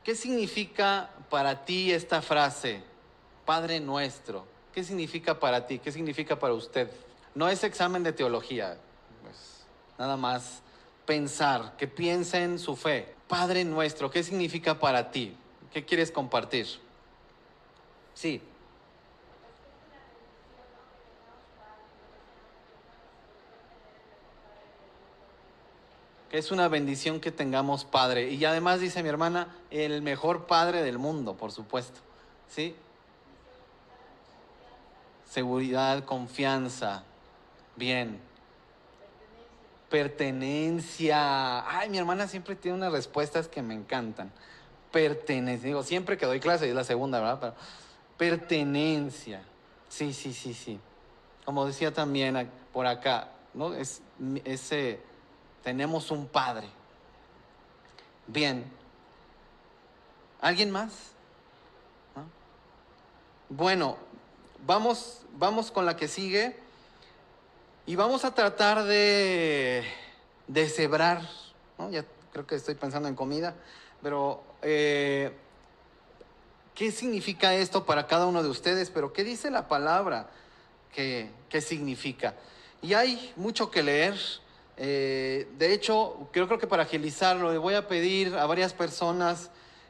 ¿Qué significa para ti esta frase, Padre Nuestro? ¿Qué significa para ti? ¿Qué significa para usted? No es examen de teología, pues nada más pensar, que piense en su fe. Padre Nuestro, ¿qué significa para ti? ¿Qué quieres compartir? Sí. Que es una bendición que tengamos Padre. Y además dice mi hermana, el mejor Padre del mundo, por supuesto. ¿Sí? Seguridad, confianza. Bien. Pertenencia. Ay, mi hermana siempre tiene unas respuestas que me encantan. Pertenencia. Digo, siempre que doy clase, es la segunda, ¿verdad? Pero, pertenencia. Sí, sí, sí, sí. Como decía también por acá, ¿no? Tenemos un Padre. Bien. ¿Alguien más? ¿No? Bueno, vamos con la que sigue y vamos a tratar de deshebrar, ¿no? Ya creo que estoy pensando en comida, pero ¿qué significa esto para cada uno de ustedes? Pero ¿qué dice la palabra? ¿Qué significa? Y hay mucho que leer. De hecho, creo que para agilizarlo, le voy a pedir a varias personas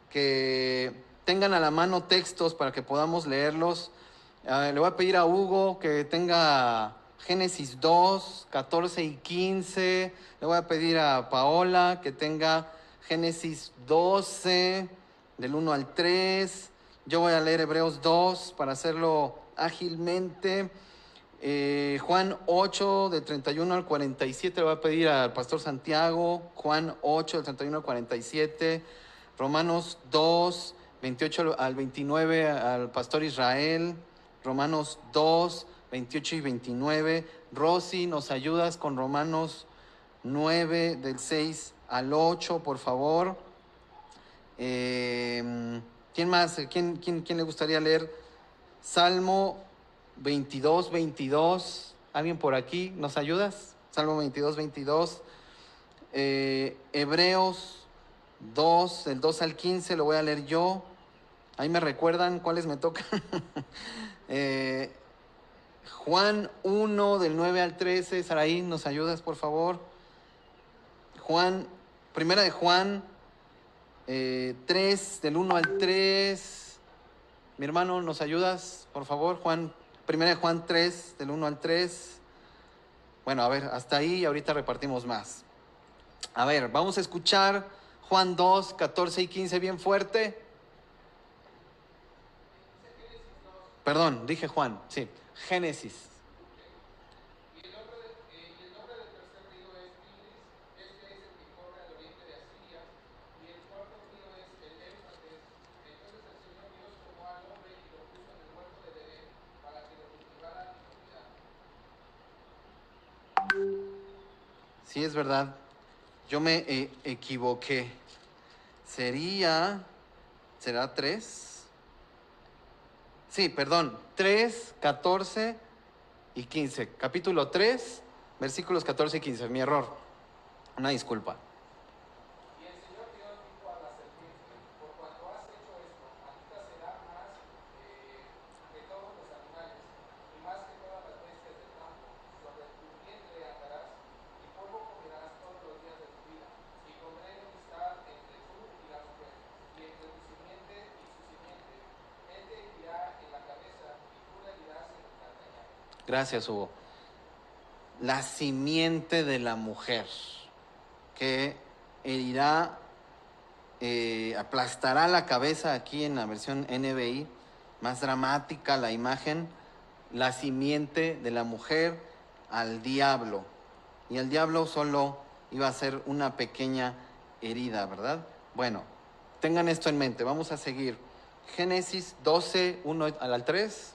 que tengan a la mano textos para que podamos leerlos. Le voy a pedir a Hugo que tenga Génesis 2, 14 y 15. Le voy a pedir a Paola que tenga Génesis 12, del 1 al 3. Yo voy a leer Hebreos 2 para hacerlo ágilmente. Juan 8, del 31 al 47, le voy a pedir al pastor Santiago. Juan 8, del 31 al 47. Romanos 2, 28 al 29, al pastor Israel. Romanos 2, 28 y 29. Rosy, ¿nos ayudas con Romanos 9, del 6 al 8, por favor? ¿Quién más? ¿Quién le gustaría leer? Salmo 22, 22. ¿Alguien por aquí? ¿Nos ayudas? Salmo 22, 22. Hebreos 2, del 2 al 15, lo voy a leer yo. Ahí me recuerdan cuáles me tocan. Juan 1, del 9 al 13. Saraí, ¿nos ayudas, por favor? Primera de Juan 3, del 1 al 3. Mi hermano, ¿nos ayudas, por favor? Primera de Juan 3, del 1 al 3. Bueno, a ver, hasta ahí y ahorita repartimos más. A ver, vamos a escuchar Juan 2, 14 y 15 bien fuerte. Perdón, dije Juan, sí. Génesis. Sí, es verdad. Yo me equivoqué. ¿Será 3? Sí, perdón. 3, 14 y 15. Capítulo 3, versículos 14 y 15. Mi error. Una disculpa. Gracias, Hugo. La simiente de la mujer que herirá, aplastará la cabeza, aquí en la versión NBI, más dramática la imagen, la simiente de la mujer al diablo. Y el diablo solo iba a ser una pequeña herida, ¿verdad? Bueno, tengan esto en mente, vamos a seguir. Génesis 12, 1 al 3.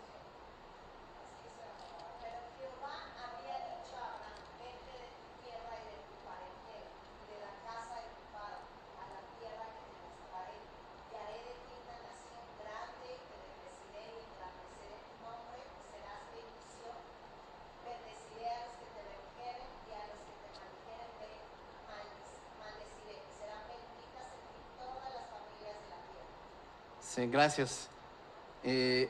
Sí, gracias.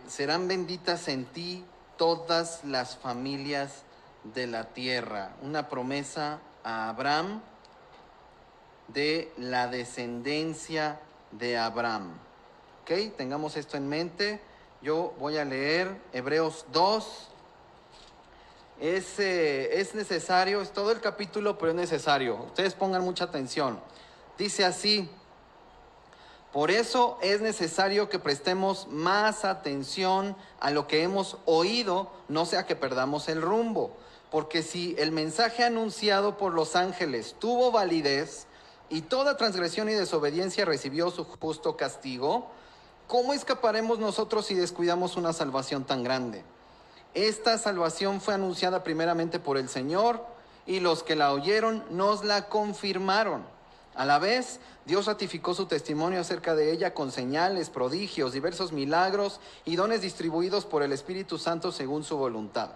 Serán benditas en ti todas las familias de la tierra. Una promesa a Abraham de la descendencia de Abraham. Ok, tengamos esto en mente. Yo voy a leer Hebreos 2. Es necesario, es todo el capítulo, pero es necesario. Ustedes pongan mucha atención. Dice así: por eso es necesario que prestemos más atención a lo que hemos oído, no sea que perdamos el rumbo. Porque si el mensaje anunciado por los ángeles tuvo validez y toda transgresión y desobediencia recibió su justo castigo, ¿cómo escaparemos nosotros si descuidamos una salvación tan grande? Esta salvación fue anunciada primeramente por el Señor, y los que la oyeron nos la confirmaron. A la vez, Dios ratificó su testimonio acerca de ella con señales, prodigios, diversos milagros y dones distribuidos por el Espíritu Santo según su voluntad.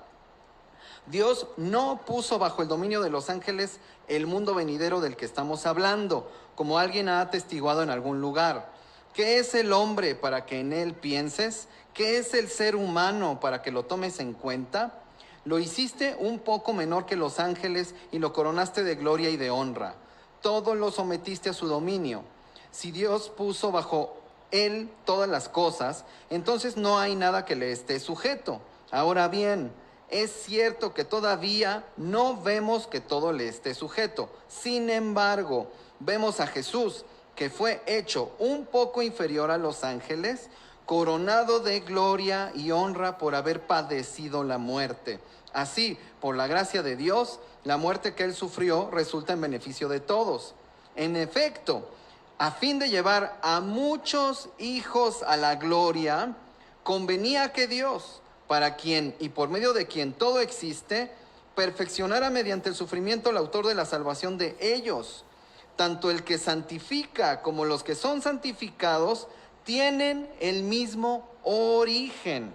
Dios no puso bajo el dominio de los ángeles el mundo venidero del que estamos hablando, como alguien ha atestiguado en algún lugar. ¿Qué es el hombre para que en él pienses? ¿Qué es el ser humano para que lo tomes en cuenta? Lo hiciste un poco menor que los ángeles y lo coronaste de gloria y de honra. Todo lo sometiste a su dominio. Si Dios puso bajo él todas las cosas, entonces no hay nada que le esté sujeto. Ahora bien, es cierto que todavía no vemos que todo le esté sujeto. Sin embargo, vemos a Jesús, que fue hecho un poco inferior a los ángeles, coronado de gloria y honra por haber padecido la muerte. Así, por la gracia de Dios, la muerte que él sufrió resulta en beneficio de todos. En efecto, a fin de llevar a muchos hijos a la gloria, convenía que Dios, para quien y por medio de quien todo existe, perfeccionara mediante el sufrimiento al autor de la salvación de ellos. Tanto el que santifica como los que son santificados tienen el mismo origen.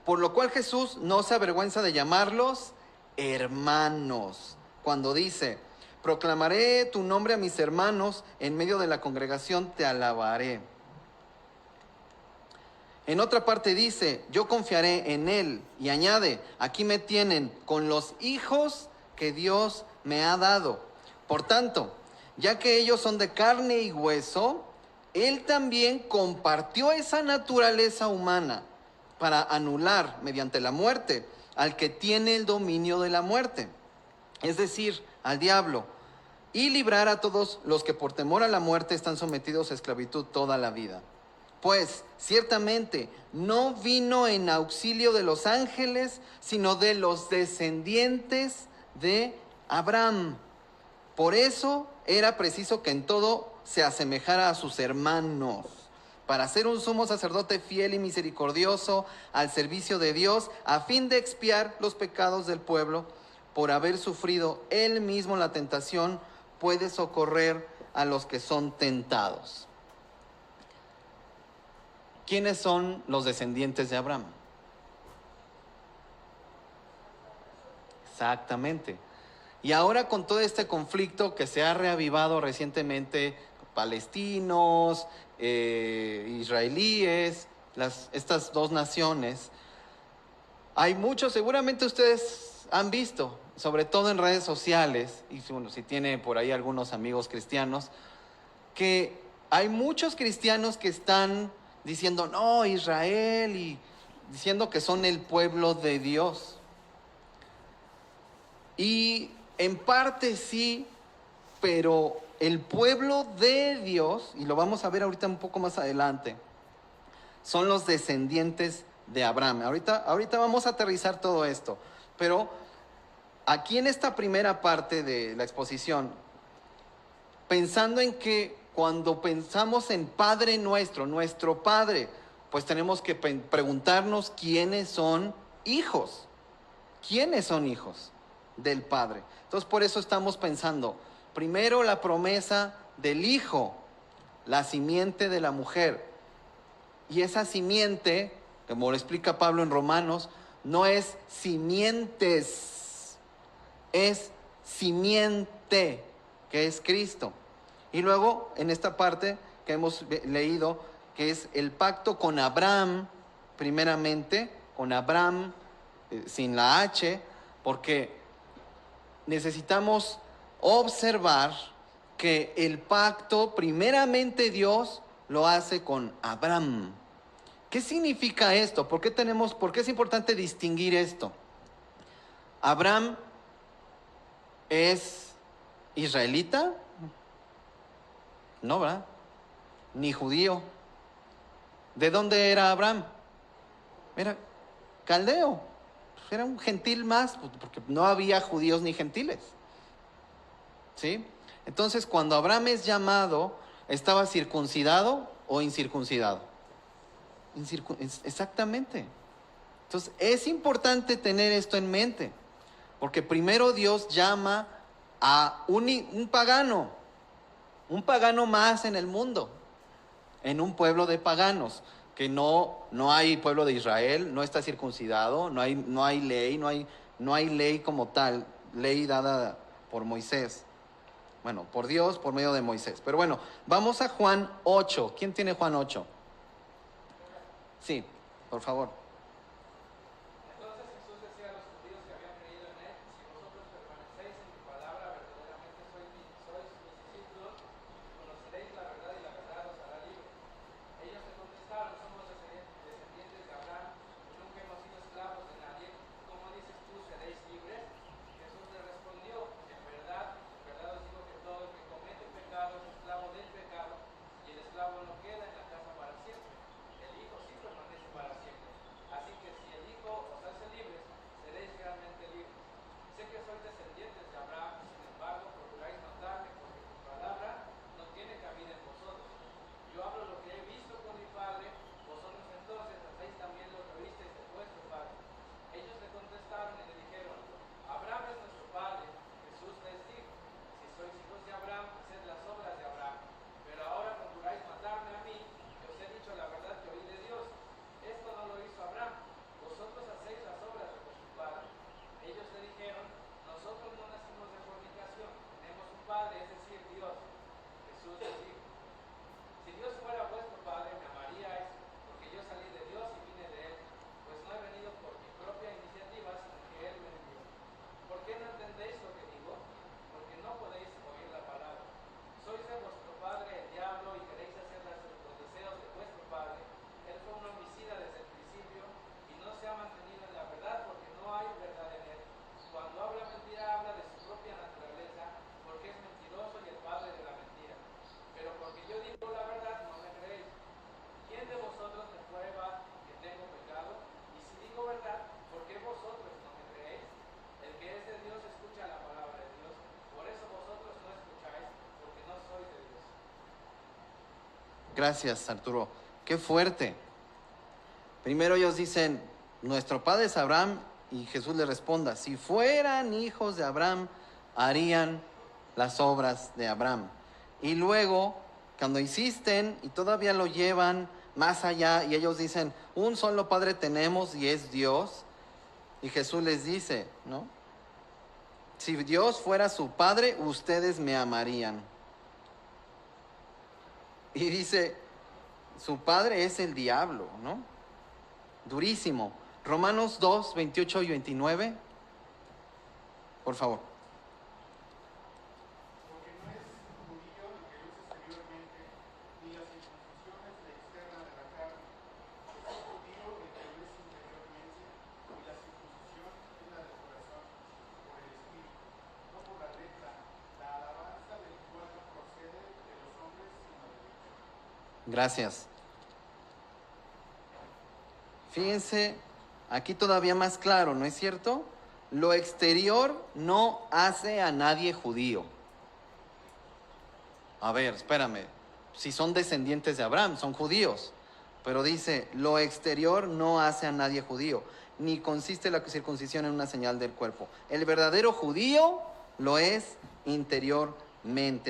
Por lo cual Jesús no se avergüenza de llamarlos hermanos, cuando dice: proclamaré tu nombre a mis hermanos, en medio de la congregación te alabaré. En otra parte dice: yo confiaré en él, y añade: aquí me tienen con los hijos que Dios me ha dado. Por tanto, ya que ellos son de carne y hueso, él también compartió esa naturaleza humana para anular mediante la muerte al que tiene el dominio de la muerte, es decir, al diablo, y librar a todos los que por temor a la muerte están sometidos a esclavitud toda la vida. Pues ciertamente no vino en auxilio de los ángeles, sino de los descendientes de Abraham. Por eso era preciso que en todo se asemejara a sus hermanos, para ser un sumo sacerdote fiel y misericordioso al servicio de Dios, a fin de expiar los pecados del pueblo. Por haber sufrido él mismo la tentación, puede socorrer a los que son tentados. ¿Quiénes son los descendientes de Abraham? Exactamente. Y ahora, con todo este conflicto que se ha reavivado recientemente, palestinos, israelíes, estas dos naciones, hay muchos, seguramente ustedes han visto, sobre todo en redes sociales, y bueno, si tiene por ahí algunos amigos cristianos, que hay muchos cristianos que están diciendo: no, Israel, y diciendo que son el pueblo de Dios. Y en parte sí, pero el pueblo de Dios, y lo vamos a ver ahorita un poco más adelante, son los descendientes de Abraham. Ahorita vamos a aterrizar todo esto, pero aquí en esta primera parte de la exposición, pensando en que cuando pensamos en Padre nuestro, nuestro Padre, pues tenemos que preguntarnos quiénes son hijos. ¿Quiénes son hijos del Padre? Entonces, por eso estamos pensando, primero la promesa del Hijo, la simiente de la mujer. Y esa simiente, como lo explica Pablo en Romanos, no es simientes, es simiente, que es Cristo. Y luego, en esta parte que hemos leído, que es el pacto con Abraham, primeramente, con Abraham, sin la H, porque necesitamos observar que el pacto, primeramente Dios lo hace con Abraham. ¿Qué significa esto? ¿Por qué es importante distinguir esto? Abraham es israelita, no, ¿verdad? Ni judío. ¿De dónde era Abraham? Era caldeo. Era un gentil más, porque no había judíos ni gentiles. ¿Sí? Entonces, cuando Abraham es llamado, ¿estaba circuncidado o incircuncidado? Exactamente. Entonces, es importante tener esto en mente, porque primero Dios llama a un pagano más en el mundo, en un pueblo de paganos, que no hay pueblo de Israel, no está circuncidado, no hay ley, no hay ley como tal, ley dada por Moisés. Bueno, por Dios, por medio de Moisés. Pero bueno, vamos a Juan 8. ¿Quién tiene Juan 8? Sí, por favor. Gracias, Arturo. Qué fuerte. Primero ellos dicen, nuestro padre es Abraham, y Jesús les responda, si fueran hijos de Abraham, harían las obras de Abraham. Y luego, cuando insisten y todavía lo llevan más allá, y ellos dicen, un solo Padre tenemos y es Dios, y Jesús les dice, ¿no? Si Dios fuera su Padre, ustedes me amarían. Y dice, su padre es el diablo, ¿no? Durísimo. Romanos 2, 28 y 29. Por favor. Gracias. Fíjense, aquí todavía más claro, ¿no es cierto? Lo exterior no hace a nadie judío. A ver, espérame. Si son descendientes de Abraham, son judíos. Pero dice, lo exterior no hace a nadie judío, ni consiste la circuncisión en una señal del cuerpo. El verdadero judío lo es interiormente.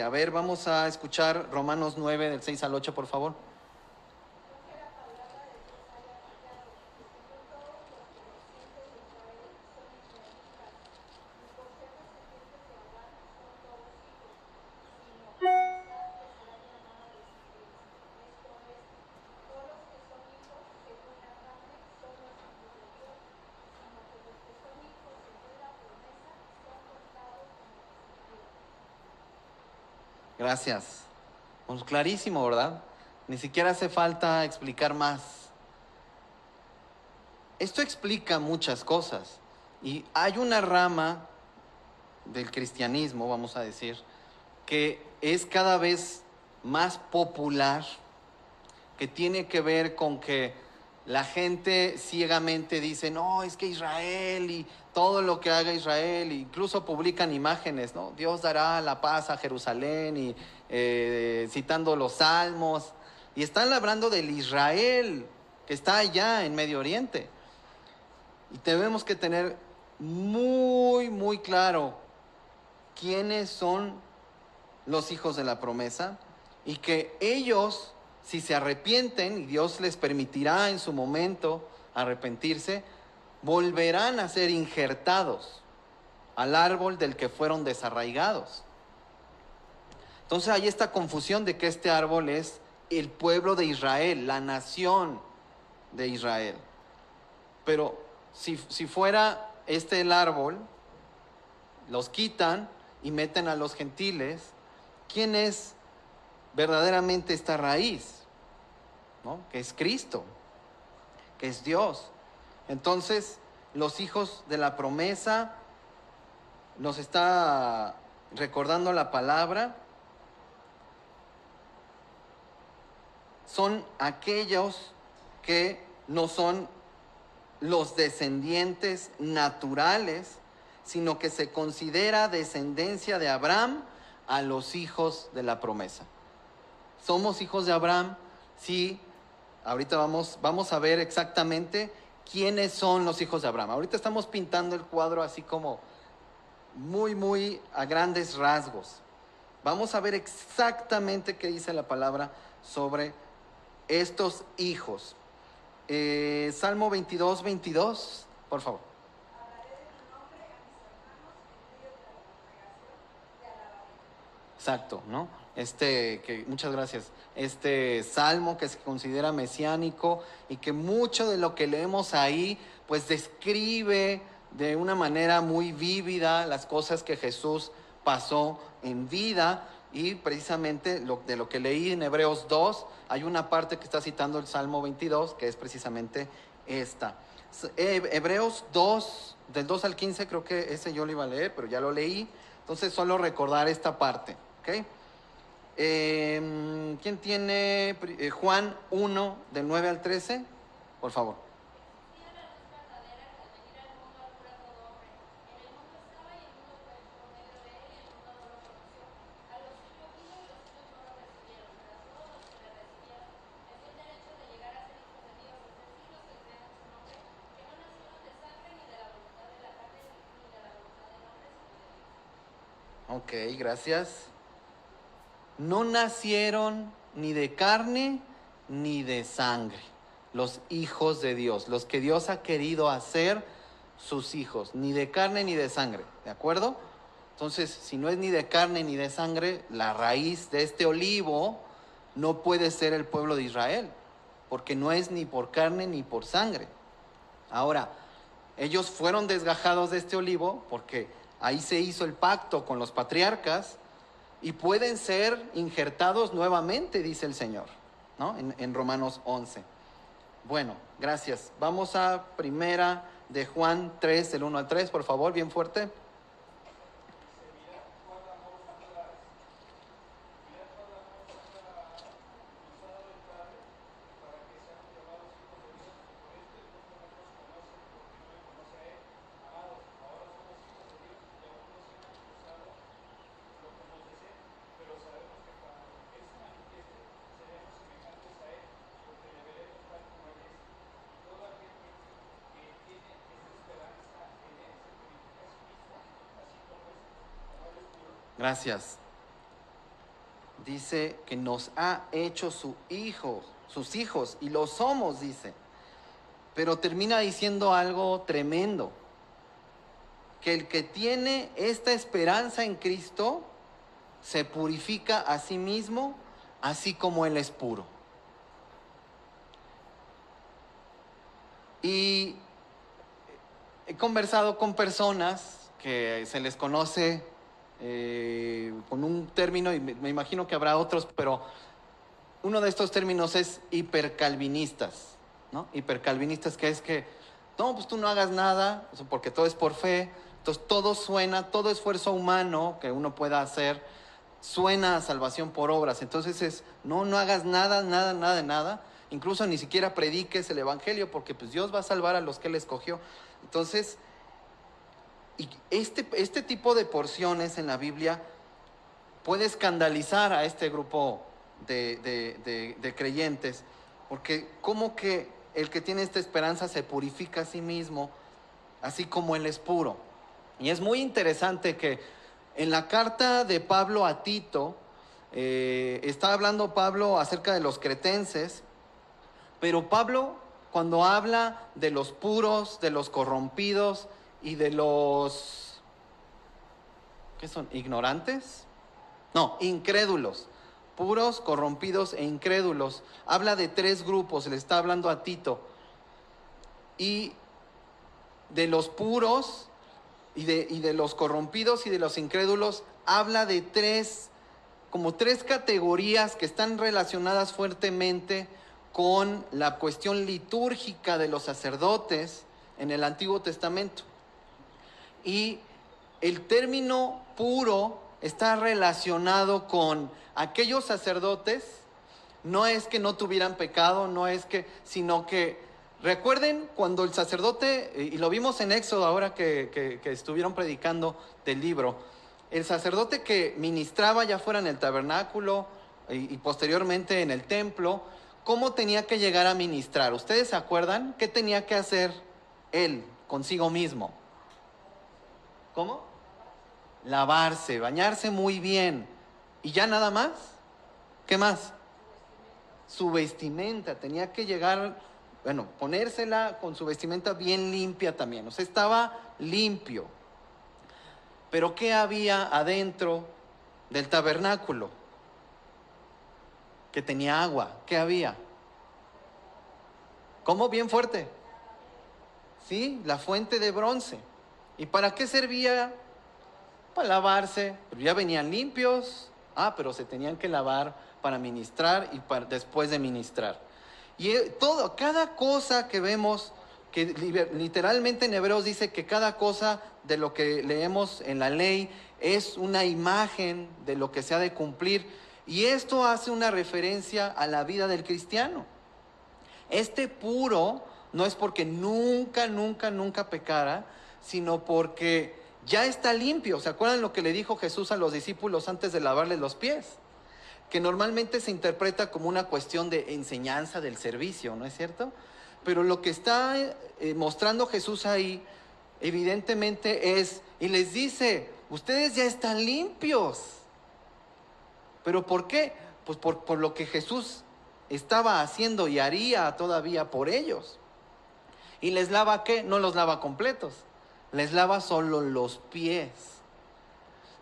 A ver, vamos a escuchar Romanos 9, del 6 al 8, por favor. Gracias. Pues clarísimo, ¿verdad? Ni siquiera hace falta explicar más. Esto explica muchas cosas. Y hay una rama del cristianismo, vamos a decir, que es cada vez más popular, que tiene que ver con que la gente ciegamente dice, no, es que Israel y todo lo que haga Israel, incluso publican imágenes, ¿no? Dios dará la paz a Jerusalén y citando los salmos, y están hablando del Israel que está allá en Medio Oriente. Y tenemos que tener muy, muy claro quiénes son los hijos de la promesa y que ellos, si se arrepienten, y Dios les permitirá en su momento arrepentirse, volverán a ser injertados al árbol del que fueron desarraigados. Entonces hay esta confusión de que este árbol es el pueblo de Israel, la nación de Israel. Pero si fuera este el árbol, los quitan y meten a los gentiles, ¿quién es verdaderamente esta raíz? ¿No? Que es Cristo, que es Dios. Entonces, los hijos de la promesa, nos está recordando la palabra, son aquellos que no son los descendientes naturales, sino que se considera descendencia de Abraham a los hijos de la promesa. Somos hijos de Abraham, sí. Ahorita vamos a ver exactamente quiénes son los hijos de Abraham. Ahorita estamos pintando el cuadro así como muy, muy a grandes rasgos. Vamos a ver exactamente qué dice la palabra sobre estos hijos. Salmo 22, 22, por favor. Exacto, ¿no? Muchas gracias. Este salmo que se considera mesiánico y que mucho de lo que leemos ahí, pues describe de una manera muy vívida las cosas que Jesús pasó en vida. Y precisamente de lo que leí en Hebreos 2, hay una parte que está citando el Salmo 22, que es precisamente esta. Hebreos 2, del 2 al 15, creo que ese yo lo iba a leer, pero ya lo leí. Entonces solo recordar esta parte, ¿ok? ¿Quién tiene Juan 1, del 9 al 13? Por favor. Ok, gracias. No nacieron ni de carne ni de sangre, los hijos de Dios, los que Dios ha querido hacer sus hijos, ni de carne ni de sangre, ¿de acuerdo? Entonces, si no es ni de carne ni de sangre, la raíz de este olivo no puede ser el pueblo de Israel, porque no es ni por carne ni por sangre. Ahora, ellos fueron desgajados de este olivo porque ahí se hizo el pacto con los patriarcas y pueden ser injertados nuevamente, dice el Señor, ¿no? En Romanos 11. Bueno, gracias. Vamos a primera de Juan 3, del 1 al 3, por favor, bien fuerte. Gracias. Dice que nos ha hecho sus hijos, y lo somos, dice. Pero termina diciendo algo tremendo, que el que tiene esta esperanza en Cristo se purifica a sí mismo, así como Él es puro. Y he conversado con personas que se les conoce con un término, y me imagino que habrá otros, pero uno de estos términos es hipercalvinistas, ¿no? Hipercalvinistas, que es que, no, pues tú no hagas nada, porque todo es por fe, entonces todo suena, todo esfuerzo humano que uno pueda hacer, suena a salvación por obras. Entonces es, no, no hagas nada, nada, nada de nada, incluso ni siquiera prediques el evangelio, porque pues Dios va a salvar a los que Él escogió. Entonces, y este tipo de porciones en la Biblia puede escandalizar a este grupo de creyentes, porque como que el que tiene esta esperanza se purifica a sí mismo, así como Él es puro. Y es muy interesante que en la carta de Pablo a Tito, está hablando Pablo acerca de los cretenses, pero Pablo, cuando habla de los puros, de los corrompidos y de los, ¿qué son? ¿Ignorantes? No, incrédulos. Puros, corrompidos e incrédulos. Habla de tres grupos, le está hablando a Tito. Y de los puros y de los corrompidos y de los incrédulos, habla de como tres categorías que están relacionadas fuertemente con la cuestión litúrgica de los sacerdotes en el Antiguo Testamento. Y el término puro está relacionado con aquellos sacerdotes, no es que no tuvieran pecado, no es que, sino que, recuerden cuando el sacerdote, y lo vimos en Éxodo ahora que estuvieron predicando del libro, el sacerdote que ministraba ya fuera en el tabernáculo y posteriormente en el templo, ¿cómo tenía que llegar a ministrar? ¿Ustedes se acuerdan? ¿Qué tenía que hacer él consigo mismo? ¿Cómo? Lavarse, bañarse muy bien. ¿Y ya nada más? ¿Qué más? Su vestimenta, tenía que llegar, bueno, ponérsela con su vestimenta bien limpia también. O sea, estaba limpio. Pero ¿qué había adentro del tabernáculo? Que tenía agua. ¿Qué había? ¿Cómo? Bien fuerte. Sí, la fuente de bronce. ¿Y para qué servía? Para lavarse, pero ya venían limpios. Pero se tenían que lavar para ministrar y después de ministrar. Y cada cosa que vemos, que literalmente en Hebreos dice que cada cosa de lo que leemos en la ley es una imagen de lo que se ha de cumplir. Y esto hace una referencia a la vida del cristiano. Este puro no es porque nunca, nunca, nunca pecara, sino porque ya está limpio. ¿Se acuerdan lo que le dijo Jesús a los discípulos antes de lavarles los pies? Que normalmente se interpreta como una cuestión de enseñanza del servicio, ¿no es cierto? Pero lo que está mostrando Jesús ahí, evidentemente es, y les dice, ustedes ya están limpios. ¿Pero por qué? Pues por lo que Jesús estaba haciendo y haría todavía por ellos. ¿Y les lava qué? No los lava completos, les lava solo los pies.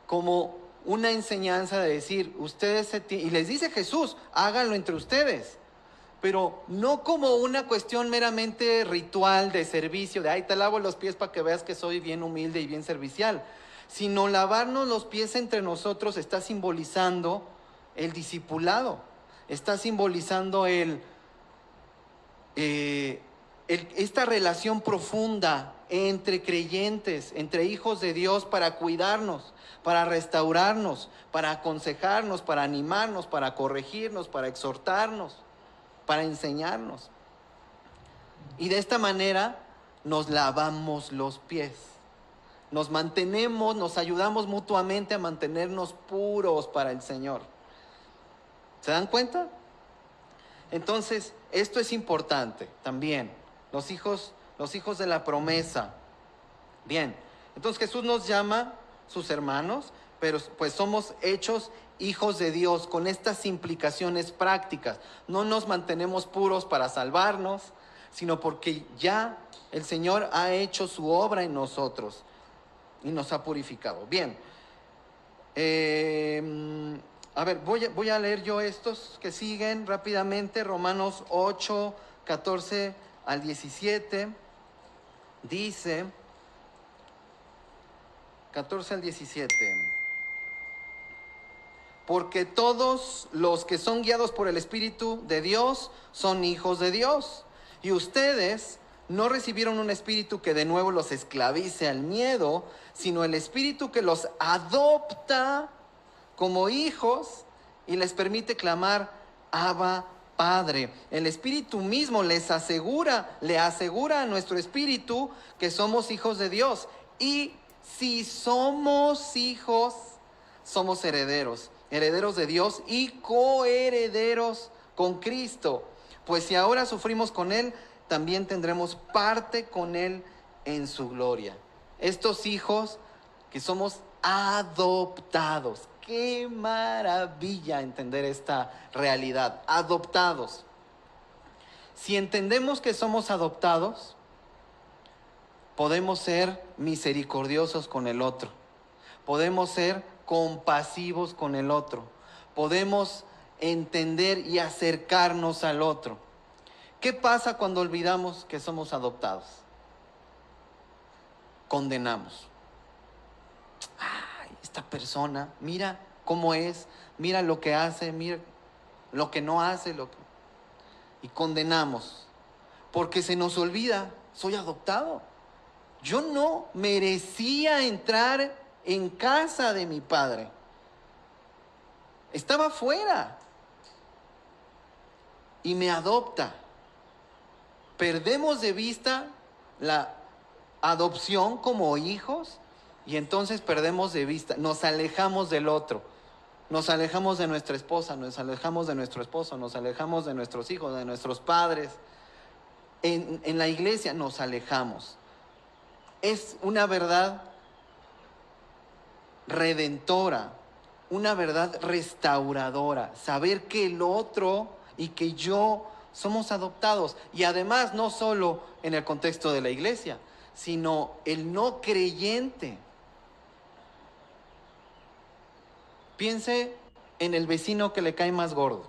Como una enseñanza de decir, ustedes y les dice Jesús, háganlo entre ustedes, pero no como una cuestión meramente ritual de servicio, de, te lavo los pies para que veas que soy bien humilde y bien servicial, sino lavarnos los pies entre nosotros está simbolizando el discipulado, está simbolizando esta relación profunda entre creyentes, entre hijos de Dios, para cuidarnos, para restaurarnos, para aconsejarnos, para animarnos, para corregirnos, para exhortarnos, para enseñarnos. Y de esta manera nos lavamos los pies, nos mantenemos, nos ayudamos mutuamente a mantenernos puros para el Señor. ¿Se dan cuenta? Entonces, esto es importante también. Los hijos de la promesa. Bien, entonces Jesús nos llama sus hermanos, pero pues somos hechos hijos de Dios con estas implicaciones prácticas. No nos mantenemos puros para salvarnos, sino porque ya el Señor ha hecho su obra en nosotros y nos ha purificado. Bien, a ver, voy a leer yo estos que siguen rápidamente. Romanos 8, 14 al 17. Dice, 14 al 17. porque todos los que son guiados por el Espíritu de Dios son hijos de Dios. Y ustedes no recibieron un espíritu que de nuevo los esclavice al miedo, sino el espíritu que los adopta como hijos y les permite clamar, Abba, Padre. El Espíritu mismo le asegura a nuestro espíritu que somos hijos de Dios. Y si somos hijos, somos herederos, herederos de Dios y coherederos con Cristo. Pues si ahora sufrimos con Él, también tendremos parte con Él en su gloria. Estos hijos que somos adoptados. Qué maravilla entender esta realidad. Adoptados. Si entendemos que somos adoptados, podemos ser misericordiosos con el otro. Podemos ser compasivos con el otro. Podemos entender y acercarnos al otro. ¿Qué pasa cuando olvidamos que somos adoptados? Condenamos. Ay, esta persona, mira cómo es, mira lo que hace, mira lo que no hace, y condenamos. Porque se nos olvida, soy adoptado. Yo no merecía entrar en casa de mi padre. Estaba fuera. Y me adopta. Perdemos de vista la adopción como hijos y entonces perdemos de vista, nos alejamos del otro, nos alejamos de nuestra esposa, nos alejamos de nuestro esposo, nos alejamos de nuestros hijos, de nuestros padres. En la iglesia nos alejamos. Es una verdad redentora, una verdad restauradora, saber que el otro y que yo somos adoptados. Y además no solo en el contexto de la iglesia, sino el no creyente. Piense en el vecino que le cae más gordo,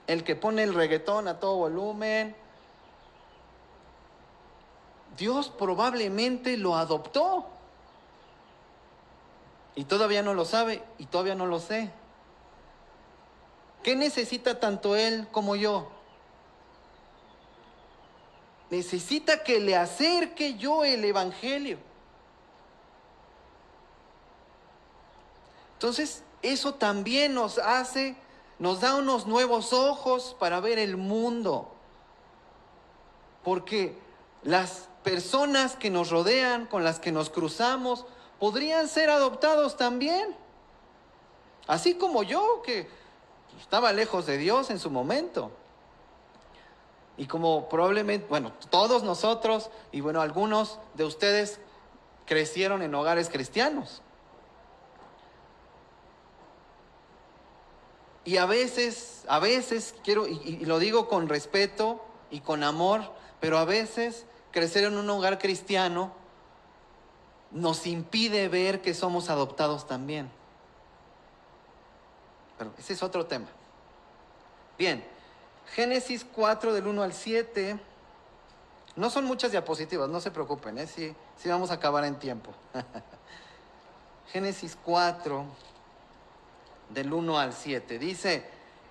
el que pone el reggaetón a todo volumen. Dios probablemente lo adoptó y todavía no lo sabe y todavía no lo sé. ¿Qué necesita tanto él como yo? Necesita que le acerque yo el evangelio. Entonces, eso también nos da unos nuevos ojos para ver el mundo. Porque las personas que nos rodean, con las que nos cruzamos, podrían ser adoptados también. Así como yo, que estaba lejos de Dios en su momento. Y como probablemente, todos nosotros y algunos de ustedes crecieron en hogares cristianos. Y a veces quiero, y lo digo con respeto y con amor, pero a veces crecer en un hogar cristiano nos impide ver que somos adoptados también. Pero ese es otro tema. Bien, Génesis 4 del 1 al 7. No son muchas diapositivas, no se preocupen, sí vamos a acabar en tiempo. Génesis 4 del 1 al 7. Dice,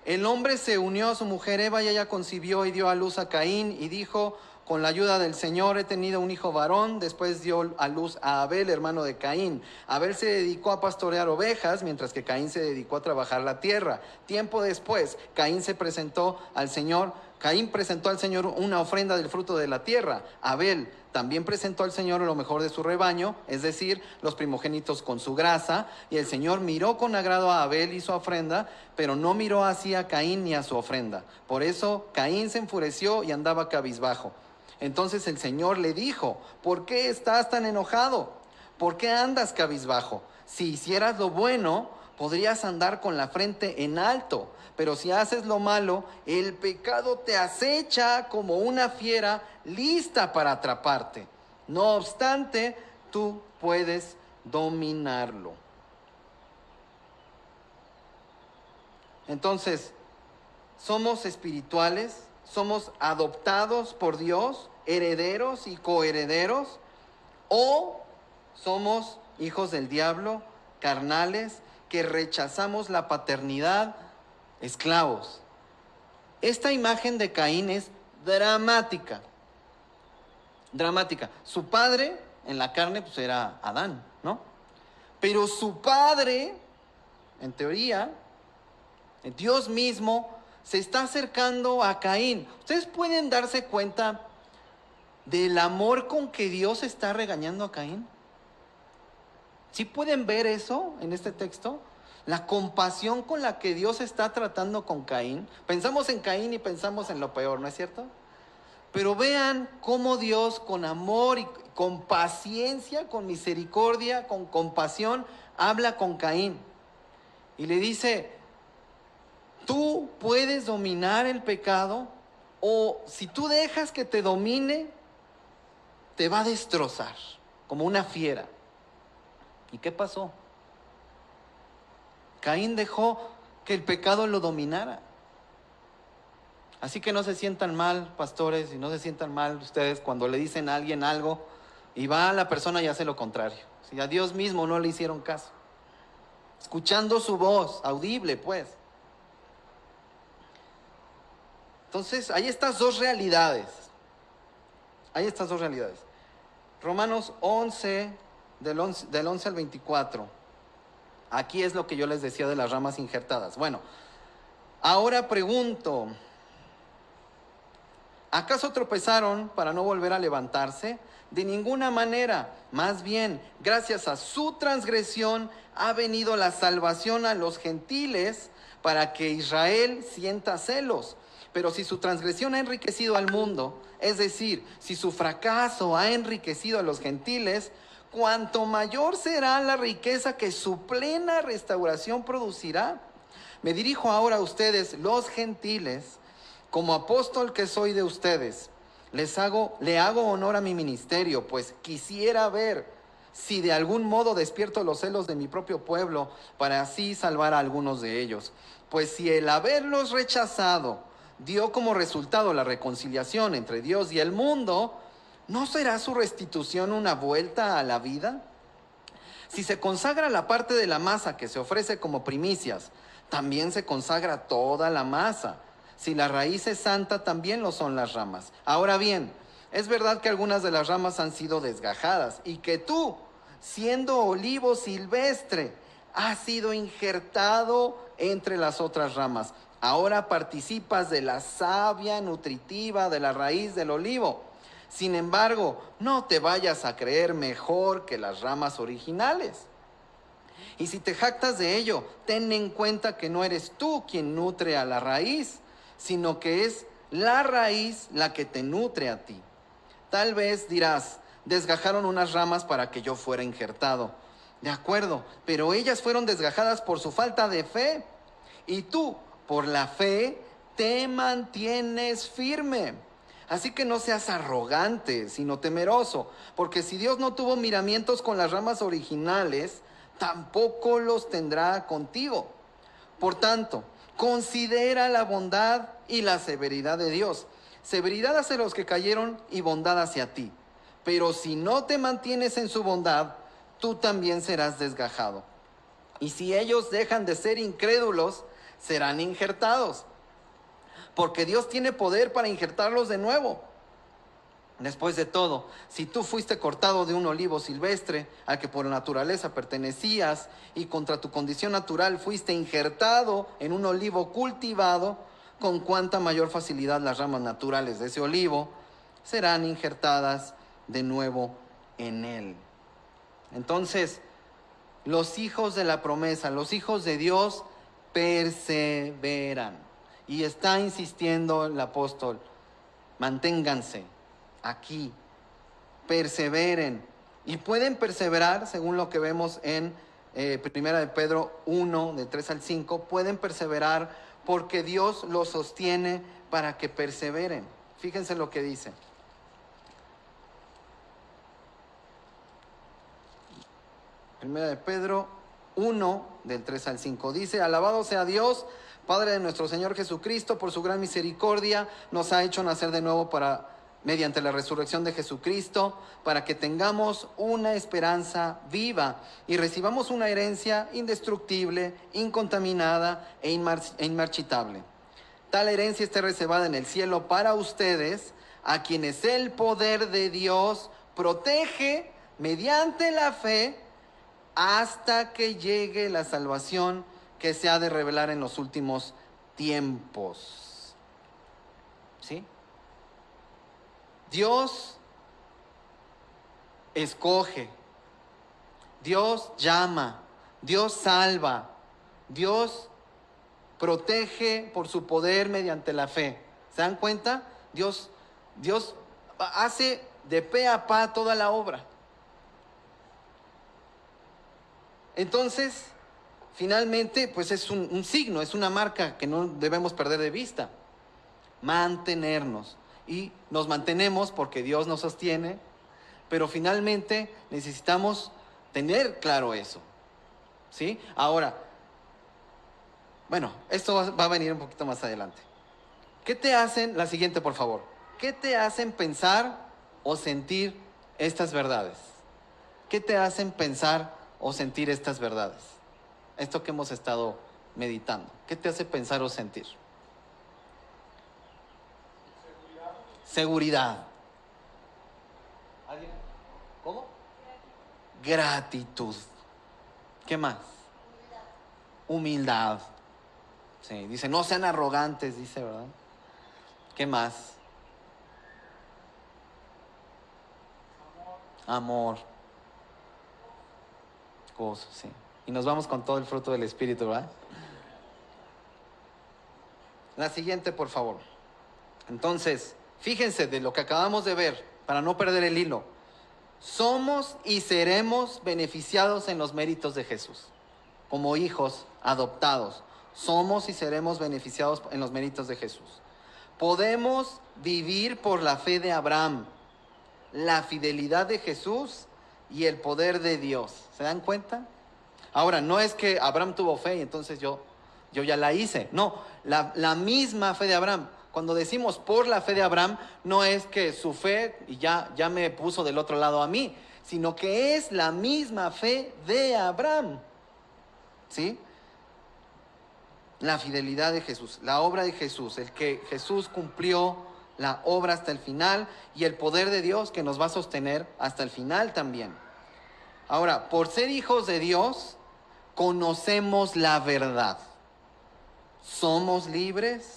el hombre se unió a su mujer Eva y ella concibió y dio a luz a Caín y dijo, con la ayuda del Señor he tenido un hijo varón. Después dio a luz a Abel, hermano de Caín. Abel se dedicó a pastorear ovejas, mientras que Caín se dedicó a trabajar la tierra. Tiempo después, Caín presentó al Señor una ofrenda del fruto de la tierra. Abel también presentó al Señor lo mejor de su rebaño, es decir, los primogénitos con su grasa. Y el Señor miró con agrado a Abel y su ofrenda, pero no miró así a Caín ni a su ofrenda. Por eso Caín se enfureció y andaba cabizbajo. Entonces el Señor le dijo, ¿por qué estás tan enojado? ¿Por qué andas cabizbajo? Si hicieras lo bueno, podrías andar con la frente en alto. Pero si haces lo malo, el pecado te acecha como una fiera lista para atraparte. No obstante, tú puedes dominarlo. Entonces, somos espirituales, somos adoptados por Dios, herederos y coherederos, o somos hijos del diablo, carnales, que rechazamos la paternidad, esclavos. Esta imagen de Caín es dramática. Dramática. Su padre en la carne pues era Adán, ¿no? Pero su padre, en teoría, Dios mismo se está acercando a Caín. Ustedes pueden darse cuenta del amor con que Dios está regañando a Caín. ¿Sí pueden ver eso en este texto? La compasión con la que Dios está tratando con Caín. Pensamos en Caín y pensamos en lo peor, ¿no es cierto? Pero vean cómo Dios con amor y con paciencia, con misericordia, con compasión, habla con Caín. Y le dice, tú puedes dominar el pecado, o si tú dejas que te domine, te va a destrozar como una fiera. ¿Y qué pasó? Caín dejó que el pecado lo dominara. Así que no se sientan mal, pastores, y no se sientan mal ustedes cuando le dicen a alguien algo y va a la persona y hace lo contrario. Si a Dios mismo no le hicieron caso. Escuchando su voz, audible pues. Entonces, hay estas dos realidades. Hay estas dos realidades. Romanos 11, del 11 al 24. Aquí es lo que yo les decía de las ramas injertadas. Bueno, ahora pregunto, ¿acaso tropezaron para no volver a levantarse? De ninguna manera. Más bien, gracias a su transgresión ha venido la salvación a los gentiles para que Israel sienta celos. Pero si su transgresión ha enriquecido al mundo, es decir, si su fracaso ha enriquecido a los gentiles, cuanto mayor será la riqueza que su plena restauración producirá. Me dirijo ahora a ustedes, los gentiles, como apóstol que soy de ustedes. Le hago honor a mi ministerio, pues quisiera ver si de algún modo despierto los celos de mi propio pueblo, para así salvar a algunos de ellos. Pues si el haberlos rechazado dio como resultado la reconciliación entre Dios y el mundo, ¿no será su restitución una vuelta a la vida? Si se consagra la parte de la masa que se ofrece como primicias, también se consagra toda la masa. Si la raíz es santa, también lo son las ramas. Ahora bien, es verdad que algunas de las ramas han sido desgajadas y que tú, siendo olivo silvestre, has sido injertado entre las otras ramas. Ahora participas de la savia nutritiva de la raíz del olivo. Sin embargo, no te vayas a creer mejor que las ramas originales. Y si te jactas de ello, ten en cuenta que no eres tú quien nutre a la raíz, sino que es la raíz la que te nutre a ti. Tal vez dirás, desgajaron unas ramas para que yo fuera injertado. De acuerdo, pero ellas fueron desgajadas por su falta de fe. Y tú, por la fe, te mantienes firme. Así que no seas arrogante, sino temeroso, porque si Dios no tuvo miramientos con las ramas originales, tampoco los tendrá contigo. Por tanto, considera la bondad y la severidad de Dios. Severidad hacia los que cayeron y bondad hacia ti. Pero si no te mantienes en su bondad, tú también serás desgajado. Y si ellos dejan de ser incrédulos, serán injertados, porque Dios tiene poder para injertarlos de nuevo. Después de todo, si tú fuiste cortado de un olivo silvestre al que por naturaleza pertenecías y contra tu condición natural fuiste injertado en un olivo cultivado, con cuánta mayor facilidad las ramas naturales de ese olivo serán injertadas de nuevo en él. Entonces, los hijos de la promesa, los hijos de Dios, perseveran. Y está insistiendo el apóstol, manténganse aquí, perseveren. Y pueden perseverar, según lo que vemos en Primera de Pedro 1, de 3 al 5, pueden perseverar porque Dios los sostiene para que perseveren. Fíjense lo que dice. Primera de Pedro 1, del 3 al 5. Dice, alabado sea Dios, Padre de nuestro Señor Jesucristo, por su gran misericordia, nos ha hecho nacer de nuevo para mediante la resurrección de Jesucristo, para que tengamos una esperanza viva y recibamos una herencia indestructible, incontaminada e inmarchitable. Tal herencia esté reservada en el cielo para ustedes, a quienes el poder de Dios protege mediante la fe hasta que llegue la salvación que se ha de revelar en los últimos tiempos. ¿Sí? Dios escoge, Dios llama, Dios salva, Dios protege por su poder mediante la fe. ¿Se dan cuenta? Dios hace de pe a pa toda la obra. Entonces, finalmente, pues es un signo, es una marca que no debemos perder de vista. Mantenernos. Y nos mantenemos porque Dios nos sostiene, pero finalmente necesitamos tener claro eso. ¿Sí? Ahora, bueno, esto va a venir un poquito más adelante. ¿Qué te hacen, la siguiente por favor, qué te hacen pensar o sentir estas verdades? ¿Qué te hacen pensar o sentir estas verdades? Esto que hemos estado meditando, ¿qué te hace pensar o sentir? Seguridad. ¿Alguien? ¿Cómo? Gratitud. ¿Qué más? Humildad. Sí, dice, no sean arrogantes, dice, ¿verdad? ¿Qué más? Amor. Gozo, sí. Y nos vamos con todo el fruto del Espíritu, ¿verdad? La siguiente, por favor. Entonces, fíjense de lo que acabamos de ver, para no perder el hilo. Somos y seremos beneficiados en los méritos de Jesús. Como hijos adoptados, somos y seremos beneficiados en los méritos de Jesús. Podemos vivir por la fe de Abraham, la fidelidad de Jesús y el poder de Dios. ¿Se dan cuenta? Ahora, no es que Abraham tuvo fe y entonces yo ya la hice. No, la misma fe de Abraham. Cuando decimos por la fe de Abraham, no es que su fe y ya me puso del otro lado a mí, sino que es la misma fe de Abraham. ¿Sí? La fidelidad de Jesús, la obra de Jesús, el que Jesús cumplió la obra hasta el final y el poder de Dios que nos va a sostener hasta el final también. Ahora, por ser hijos de Dios, conocemos la verdad. Somos libres.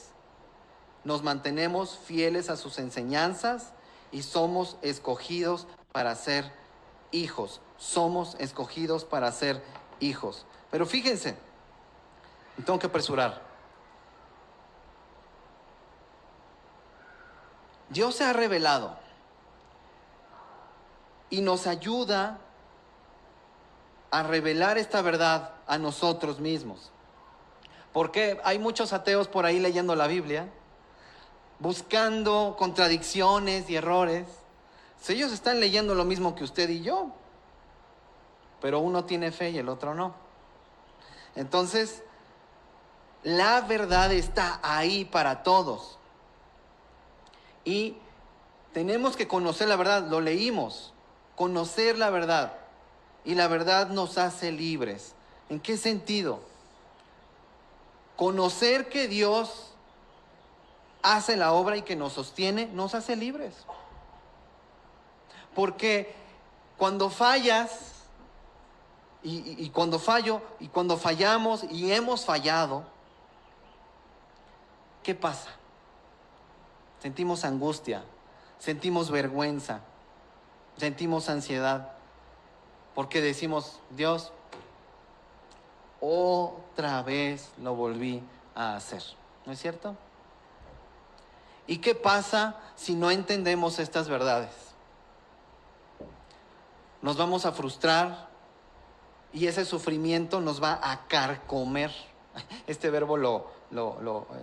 Nos mantenemos fieles a sus enseñanzas y somos escogidos para ser hijos. Somos escogidos para ser hijos. Pero fíjense, me tengo que apresurar. Dios se ha revelado y nos ayuda a revelar esta verdad a nosotros mismos. Porque hay muchos ateos por ahí leyendo la Biblia, buscando contradicciones y errores. Si ellos están leyendo lo mismo que usted y yo, pero uno tiene fe y el otro no. Entonces, la verdad está ahí para todos. Y tenemos que conocer la verdad, lo leímos, conocer la verdad. Y la verdad nos hace libres. ¿En qué sentido? Conocer que Dios hace la obra y que nos sostiene, nos hace libres. Porque cuando fallas, y cuando fallo, y cuando fallamos y hemos fallado, ¿qué pasa? Sentimos angustia, sentimos vergüenza, sentimos ansiedad, porque decimos, Dios, otra vez lo volví a hacer. ¿No es cierto? ¿Y qué pasa si no entendemos estas verdades? Nos vamos a frustrar y ese sufrimiento nos va a carcomer. Este verbo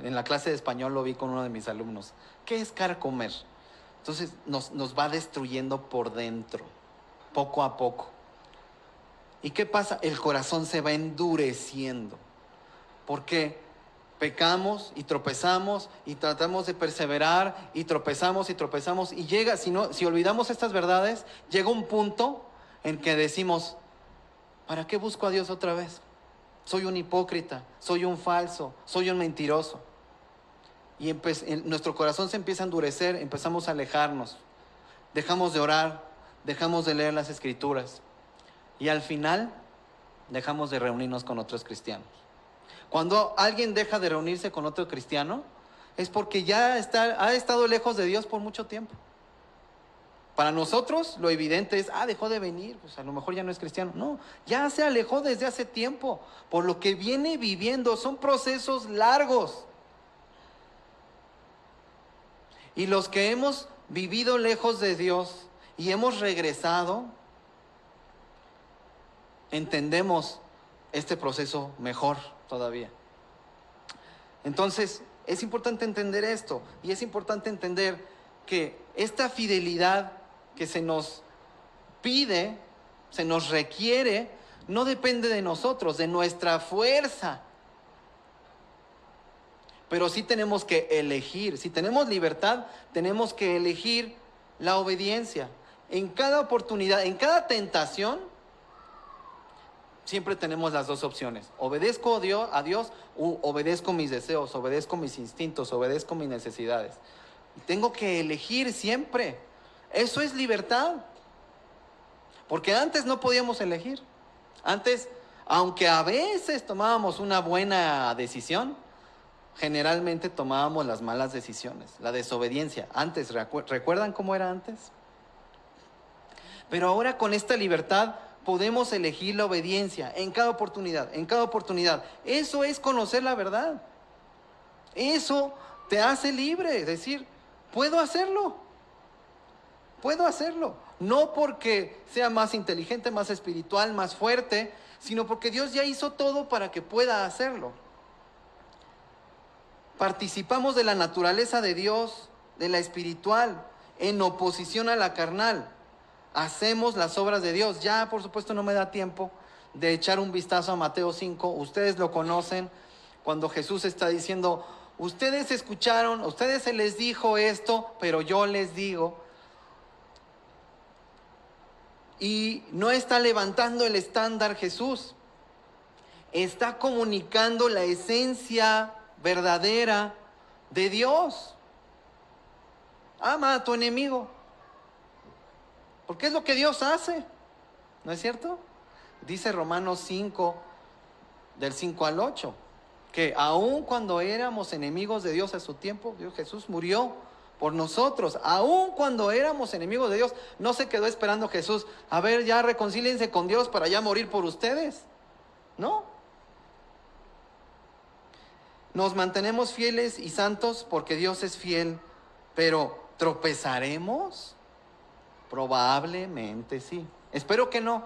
en la clase de español lo vi con uno de mis alumnos. ¿Qué es carcomer? Entonces nos va destruyendo por dentro, poco a poco. ¿Y qué pasa? El corazón se va endureciendo. ¿Por qué? Pecamos y tropezamos y tratamos de perseverar y tropezamos y llega, si olvidamos estas verdades, llega un punto en que decimos, ¿para qué busco a Dios otra vez? Soy un hipócrita, soy un falso, soy un mentiroso. Y nuestro corazón se empieza a endurecer, empezamos a alejarnos, dejamos de orar, dejamos de leer las Escrituras y al final dejamos de reunirnos con otros cristianos. Cuando alguien deja de reunirse con otro cristiano, es porque ya ha estado lejos de Dios por mucho tiempo. Para nosotros lo evidente es, dejó de venir, pues a lo mejor ya no es cristiano. No, ya se alejó desde hace tiempo, por lo que viene viviendo. Son procesos largos. Y los que hemos vivido lejos de Dios y hemos regresado, entendemos este proceso mejor todavía. Entonces, es importante entender esto, y es importante entender que esta fidelidad que se nos pide, se nos requiere, no depende de nosotros, de nuestra fuerza. Pero sí tenemos que elegir, si tenemos libertad, tenemos que elegir la obediencia. En cada oportunidad, en cada tentación, siempre tenemos las dos opciones. Obedezco a Dios u obedezco mis deseos, obedezco mis instintos, obedezco mis necesidades. Y tengo que elegir siempre. Eso es libertad. Porque antes no podíamos elegir. Antes, aunque a veces tomábamos una buena decisión, generalmente tomábamos las malas decisiones, la desobediencia. Antes, ¿recuerdan cómo era antes? Pero ahora con esta libertad podemos elegir la obediencia en cada oportunidad, en cada oportunidad. Eso es conocer la verdad. Eso te hace libre, es decir, puedo hacerlo. Puedo hacerlo. No porque sea más inteligente, más espiritual, más fuerte, sino porque Dios ya hizo todo para que pueda hacerlo. Participamos de la naturaleza de Dios, de la espiritual, en oposición a la carnal. Hacemos las obras de Dios. Ya, por supuesto, no me da tiempo de echar un vistazo a Mateo 5. Ustedes lo conocen, cuando Jesús está diciendo, ustedes escucharon, a ustedes se les dijo esto, pero yo les digo. Y no está levantando el estándar Jesús. Está comunicando la esencia verdadera de Dios. Ama a tu enemigo. Porque es lo que Dios hace, ¿no es cierto? Dice Romanos 5, del 5 al 8, que aun cuando éramos enemigos de Dios a su tiempo, Jesús murió por nosotros. Aun cuando éramos enemigos de Dios, no se quedó esperando Jesús, a ver, ya reconcíliense con Dios para ya morir por ustedes. No. Nos mantenemos fieles y santos porque Dios es fiel, pero ¿tropezaremos? Probablemente sí. Espero que no,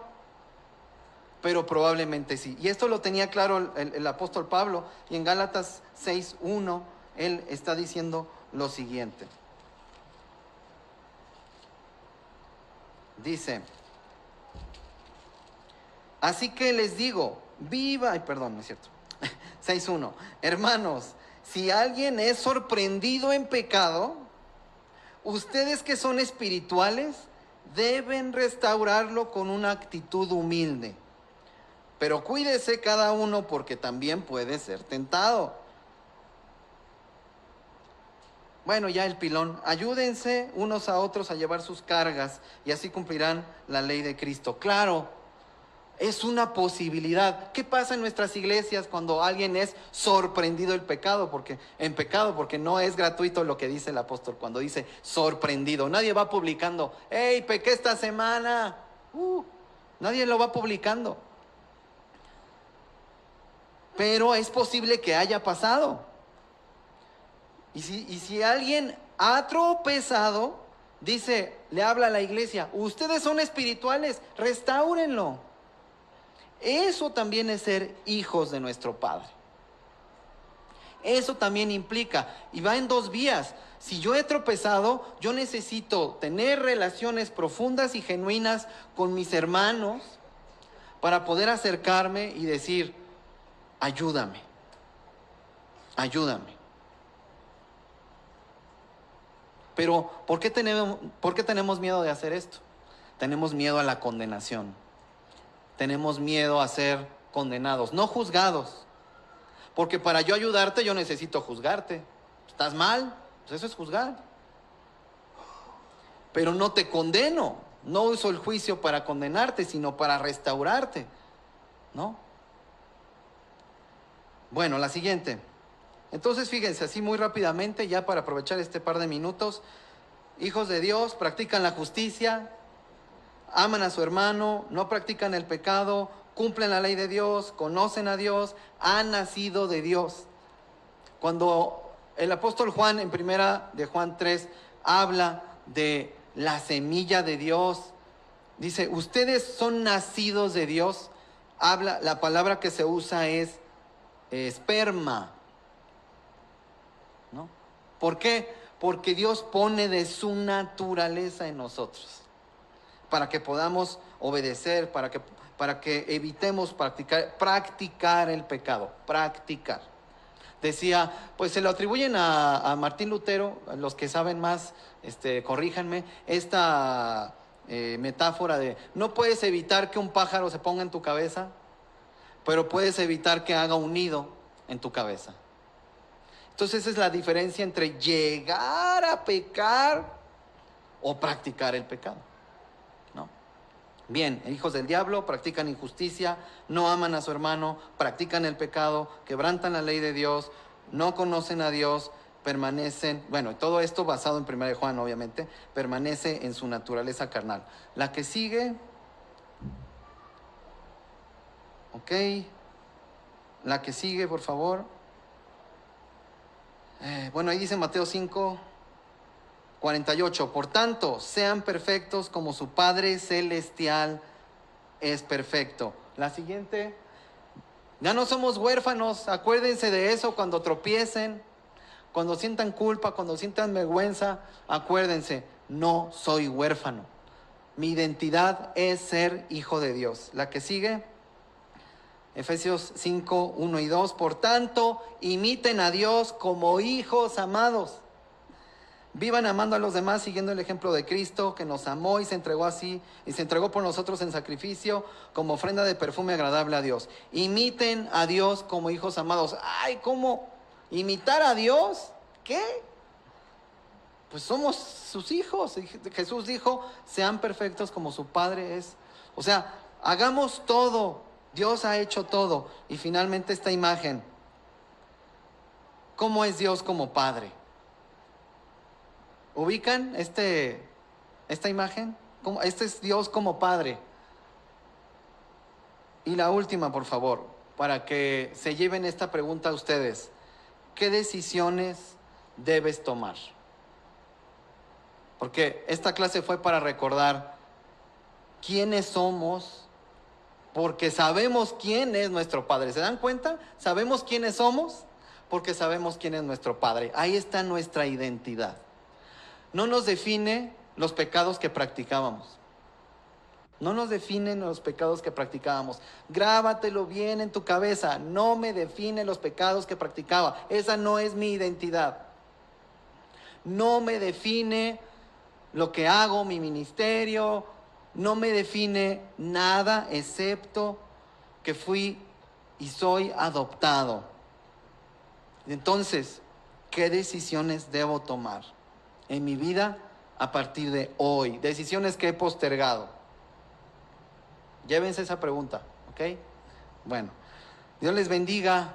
pero probablemente sí. Y esto lo tenía claro el apóstol Pablo, y en Gálatas 6:1 él está diciendo lo siguiente. Dice, así que les digo, no es cierto, 6:1, hermanos, si alguien es sorprendido en pecado, ustedes que son espirituales deben restaurarlo con una actitud humilde. Pero cuídese cada uno porque también puede ser tentado. Bueno, ya el pilón. Ayúdense unos a otros a llevar sus cargas y así cumplirán la ley de Cristo. Claro, es una posibilidad. ¿Qué pasa en nuestras iglesias cuando alguien es sorprendido en pecado? Porque no es gratuito lo que dice el apóstol cuando dice sorprendido. Nadie va publicando, hey, pequé esta semana. Nadie lo va publicando. Pero es posible que haya pasado. Y si alguien ha tropezado, le habla a la iglesia, ustedes son espirituales, restáurenlo. Eso también es ser hijos de nuestro Padre. Eso también implica, y va en dos vías. Si yo he tropezado, yo necesito tener relaciones profundas y genuinas con mis hermanos para poder acercarme y decir, ayúdame. ayúdame. Pero ¿por qué tenemos miedo de hacer esto? Tenemos miedo a la condenación. Tenemos miedo a ser condenados, no juzgados. Porque para yo ayudarte yo necesito juzgarte. ¿Estás mal? Pues eso es juzgar. Pero no te condeno. No uso el juicio para condenarte, sino para restaurarte, ¿no? Bueno, la siguiente. Entonces, fíjense, así muy rápidamente, ya para aprovechar este par de minutos. Hijos de Dios, practican la justicia, aman a su hermano, no practican el pecado, cumplen la ley de Dios, conocen a Dios, han nacido de Dios. Cuando el apóstol Juan, en primera de Juan 3, habla de la semilla de Dios, dice, ustedes son nacidos de Dios. La palabra que se usa es esperma, ¿no? ¿Por qué? Porque Dios pone de su naturaleza en nosotros, para que podamos obedecer, para que evitemos practicar el pecado, practicar. Decía, pues se lo atribuyen a Martín Lutero, los que saben más, corríjanme, esta metáfora de, no puedes evitar que un pájaro se ponga en tu cabeza, pero puedes evitar que haga un nido en tu cabeza. Entonces esa es la diferencia entre llegar a pecar o practicar el pecado, ¿no? Bien, hijos del diablo, practican injusticia, no aman a su hermano, practican el pecado, quebrantan la ley de Dios, no conocen a Dios, permanecen, bueno, todo esto basado en 1 de Juan, obviamente, permanece en su naturaleza carnal. La que sigue, ok, la que sigue, por favor. Bueno, ahí dice Mateo 5:48, por tanto, sean perfectos como su Padre Celestial es perfecto. La siguiente, ya no somos huérfanos, acuérdense de eso cuando tropiecen, cuando sientan culpa, cuando sientan vergüenza, acuérdense, no soy huérfano. Mi identidad es ser hijo de Dios. La que sigue, Efesios 5:1 y 2, por tanto, imiten a Dios como hijos amados. Vivan amando a los demás, siguiendo el ejemplo de Cristo, que nos amó y se entregó así, y se entregó por nosotros en sacrificio, como ofrenda de perfume agradable a Dios. Imiten a Dios como hijos amados. Ay, ¿cómo? ¿Imitar a Dios? ¿Qué? Pues somos sus hijos. Jesús dijo, sean perfectos como su Padre es. O sea, hagamos todo. Dios ha hecho todo. Y finalmente esta imagen. ¿Cómo es Dios como Padre? ¿Ubican esta imagen? Este es Dios como Padre. Y la última, por favor, para que se lleven esta pregunta a ustedes. ¿Qué decisiones debes tomar? Porque esta clase fue para recordar quiénes somos, porque sabemos quién es nuestro Padre. ¿Se dan cuenta? Sabemos quiénes somos porque sabemos quién es nuestro Padre. Ahí está nuestra identidad. No nos define los pecados que practicábamos. No nos definen los pecados que practicábamos. Grábatelo bien en tu cabeza. No me define los pecados que practicaba. Esa no es mi identidad. No me define lo que hago, mi ministerio. No me define nada excepto que fui y soy adoptado. Entonces, ¿qué decisiones debo tomar en mi vida a partir de hoy? Decisiones que he postergado. Llévense esa pregunta, ¿ok? Bueno, Dios les bendiga.